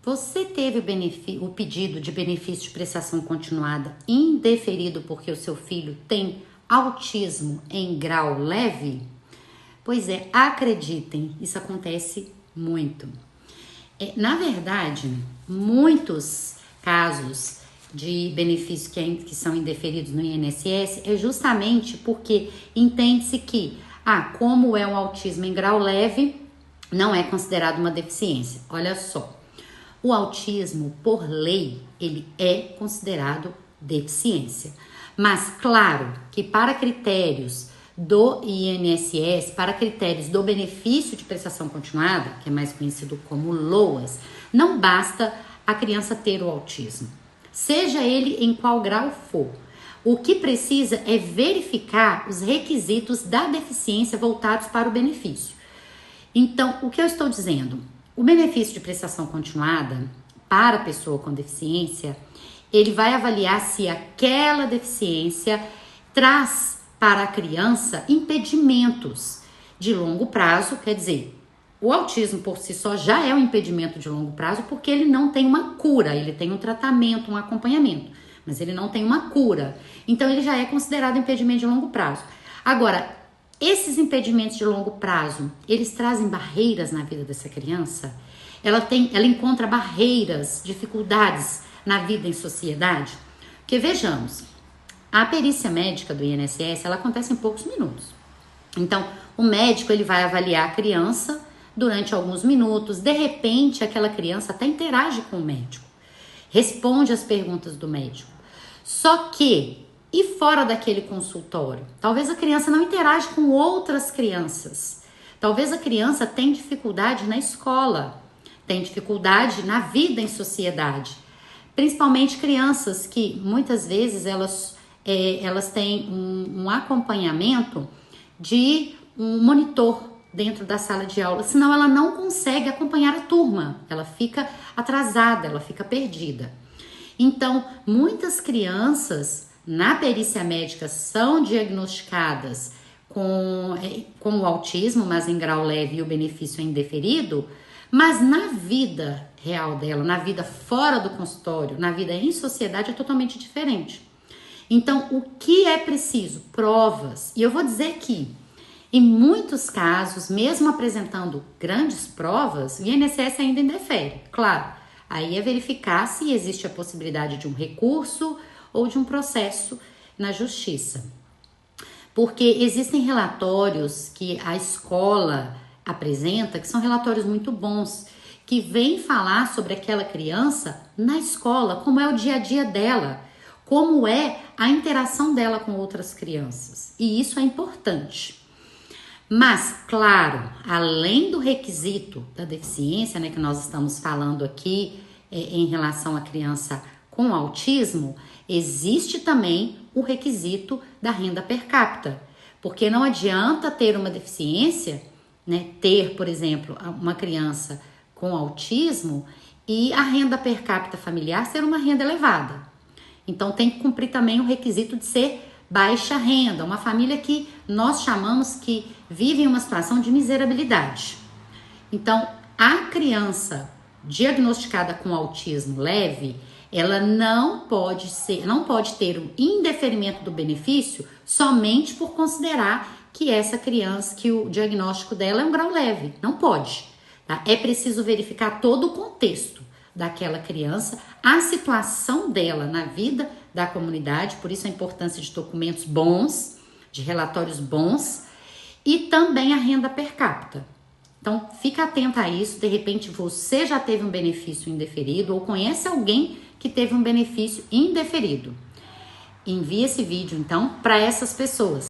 Você teve o pedido de benefício de prestação continuada indeferido porque o seu filho tem autismo em grau leve? Pois é, acreditem, isso acontece muito. Na verdade, muitos casos de benefícios que são indeferidos no INSS é justamente porque entende-se que, como é um autismo em grau leve, não é considerado uma deficiência. Olha só, o autismo, por lei, ele é considerado deficiência. Mas, claro, que para critérios do INSS, para critérios do benefício de prestação continuada, que é mais conhecido como LOAS, não basta a criança ter o autismo, seja ele em qual grau for. O que precisa é verificar os requisitos da deficiência voltados para o benefício. Então, o que eu estou dizendo? O benefício de prestação continuada para a pessoa com deficiência, ele vai avaliar se aquela deficiência traz para a criança impedimentos de longo prazo, quer dizer, o autismo por si só já é um impedimento de longo prazo porque ele não tem uma cura, ele tem um tratamento, um acompanhamento, mas ele não tem uma cura. Então ele já é considerado impedimento de longo prazo. Agora, esses impedimentos de longo prazo, eles trazem barreiras na vida dessa criança? Ela encontra barreiras, dificuldades na vida em sociedade? Porque vejamos, a perícia médica do INSS, ela acontece em poucos minutos. Então, o médico, ele vai avaliar a criança durante alguns minutos. De repente, aquela criança até interage com o médico, responde as perguntas do médico. Só que, e fora daquele consultório? Talvez a criança não interage com outras crianças. Talvez a criança tenha dificuldade na escola, tem dificuldade na vida em sociedade. Principalmente crianças que, muitas vezes, elas têm um acompanhamento de um monitor dentro da sala de aula, senão ela não consegue acompanhar a turma, ela fica atrasada, ela fica perdida. Então, muitas crianças na perícia médica são diagnosticadas com o autismo, mas em grau leve e o benefício é indeferido, mas na vida real dela, na vida fora do consultório, na vida em sociedade é totalmente diferente. Então, o que é preciso? Provas. E eu vou dizer que, em muitos casos, mesmo apresentando grandes provas, o INSS ainda indefere. Claro, aí é verificar se existe a possibilidade de um recurso ou de um processo na justiça. Porque existem relatórios que a escola apresenta, que são relatórios muito bons, que vêm falar sobre aquela criança na escola, como é o dia a dia dela, como é a interação dela com outras crianças. E isso é importante. Mas, claro, além do requisito da deficiência, que nós estamos falando aqui em relação à criança com autismo, existe também o requisito da renda per capita. Porque não adianta ter uma deficiência, ter, por exemplo, uma criança com autismo e a renda per capita familiar ser uma renda elevada. Então tem que cumprir também o requisito de ser baixa renda, uma família que nós chamamos que vive em uma situação de miserabilidade. Então, a criança diagnosticada com autismo leve, ela não pode ter um indeferimento do benefício somente por considerar que essa criança, que o diagnóstico dela é um grau leve. Não pode. Tá? É preciso verificar todo o contexto daquela criança, a situação dela na vida da comunidade, por isso a importância de documentos bons, de relatórios bons, e também a renda per capita. Então, fica atenta a isso, de repente você já teve um benefício indeferido ou conhece alguém que teve um benefício indeferido. Envie esse vídeo, então, para essas pessoas.